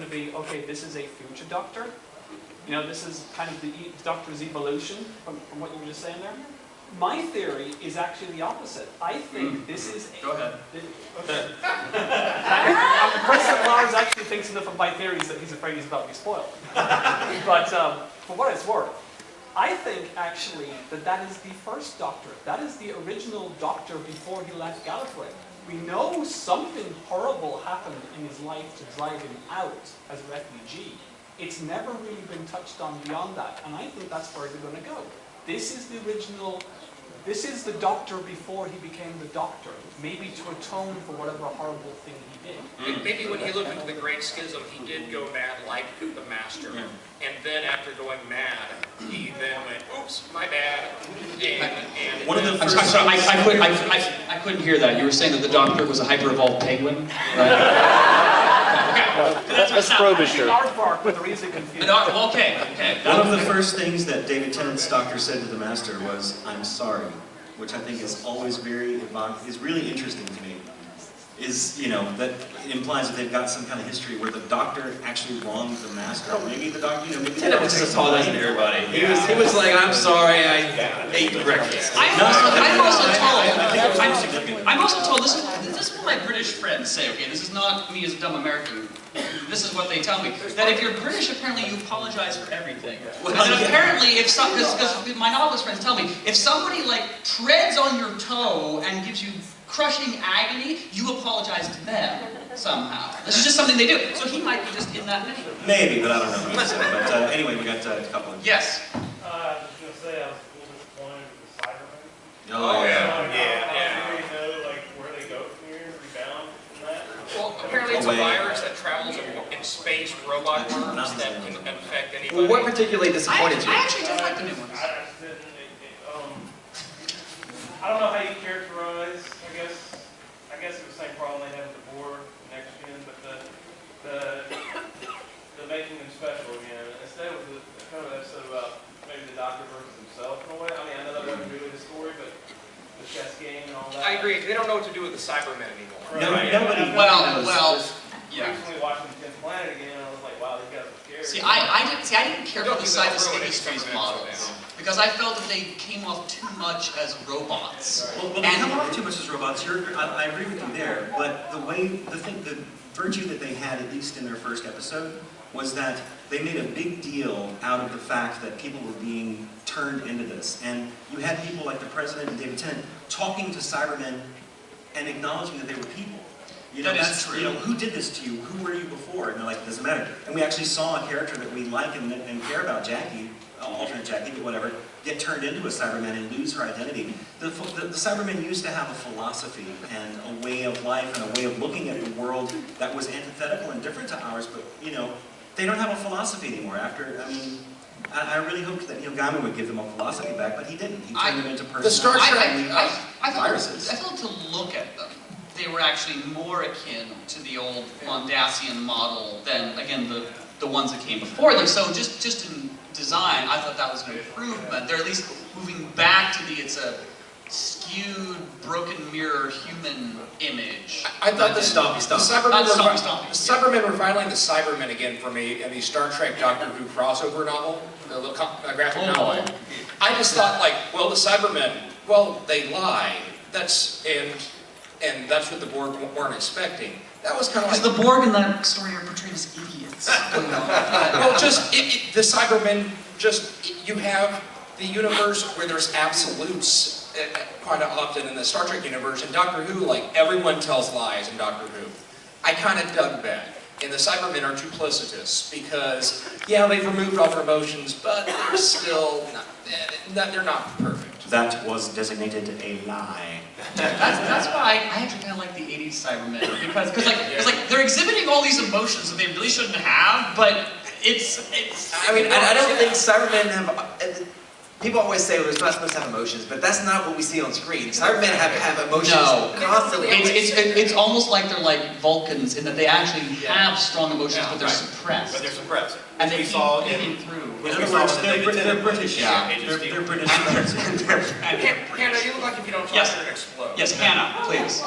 to be, okay, this is a future Doctor. You know, this is kind of the Doctor's evolution from what you were just saying there. My theory is actually the opposite. I think this is Go ahead. Okay. President Lars actually thinks enough of my theories that he's afraid he's about to be spoiled. But for what it's worth, I think actually that is the first Doctor. That is the original Doctor before he left Gallifrey. We know something horrible happened in his life to drive him out as a refugee. It's never really been touched on beyond that, and I think that's where they're going to go. This is the original, this is the Doctor before he became the Doctor, maybe to atone for whatever horrible thing he did. Maybe when he looked into the Great Schism, he did go mad like the Master. And then after going mad, he then went, oops, my bad. And one of the first I couldn't hear that. You were saying that the Doctor was a hyper-evolved penguin, right? That's Frobisher. Okay. One of the first things that David Tennant's Doctor said to the Master was, "I'm sorry," which I think is always is really interesting to me. Is, you know, that it implies that they've got some kind of history where the Doctor actually wronged the Master. Maybe the Doctor, you know, maybe Tennant was just apologizing to everybody. He was like, "I'm sorry, I ate breakfast." I'm also told this is what my British friends say. Okay, this is not me as a dumb American. This is what they tell me. That if you're British, apparently you apologize for everything. And apparently, if some, because my novelist friends tell me, if somebody like treads on your toe and gives you crushing agony, you apologize to them somehow. This is just something they do. So he might be just in that mission. Maybe, but I don't know. But anyway, we got a couple. Yes. I was going to say I was a little disappointed with the Cybermen. Oh yeah. You know, like where they go from here, rebound from that. well, apparently it's a virus that travels in space, robot worms that can infect anybody. Well, what particularly disappointed you? I actually did like the new ones. I just didn't. I don't know how you characterize. I guess it was the same problem they had with the Borg next gen, but the making them special again. Instead it was a kind of episode about maybe the Doctor versus himself in a way. I mean, I know that wasn't really the story, but the chess game and all that. I agree. They don't know what to do with the Cybermen anymore. Right. Nobody. Yeah. Recently watching 10th Planet again, and I was like, wow, these guys are scary. See, I didn't care for the Cyber Industries models because I felt that they came off too much as robots. Well, they come off too much as robots. I agree with you there, but the virtue that they had, at least in their first episode, was that they made a big deal out of the fact that people were being turned into this. And you had people like the President and David Tennant talking to Cybermen and acknowledging that they were people. You know, that is true. You know, who did this to you? Who were you before? And they're like, doesn't matter. And we actually saw a character that we like and care about, Jackie, alternate Jackie, but whatever, get turned into a Cyberman and lose her identity. The Cybermen used to have a philosophy and a way of life and a way of looking at the world that was antithetical and different to ours, but, you know, they don't have a philosophy anymore. I really hoped that Neil Gaiman would give them a philosophy back, but he didn't. He turned them into personalities. I felt to look at them, they were actually more akin to the old Mondasian model than, again, the ones that came before them. So just in design, I thought that was an improvement. They're at least moving back to it's a skewed, broken mirror human image. I thought the Cybermen were finally the Cybermen again for me in the Star Trek Doctor Who crossover novel, the little graphic novel. I just thought, like, well, the Cybermen, well, they lie. And that's what the Borg weren't expecting. That was kind of like... Because the Borg in that story are portrayed as idiots. Well, the Cybermen, you have the universe where there's absolutes quite often in the Star Trek universe. In Doctor Who, like, everyone tells lies in Doctor Who. I kind of dug that. And the Cybermen are duplicitous because, yeah, they've removed all their emotions, but they're still they're not perfect. That was designated a lie. That's why I actually kind of like the 80s Cybermen, because like they're exhibiting all these emotions that they really shouldn't have, but it's. I mean, I don't think Cybermen have. People always say, well, they're not supposed to have emotions, but that's not what we see on screen. Cybermen have emotions constantly. It's almost like they're like Vulcans in that they actually have strong emotions, but they're suppressed. But they're suppressed. And they keep getting through. In other words, they're British. Yeah. They're British. Hannah, you look like if you don't talk, you're going to explode. Yes, Hannah, please.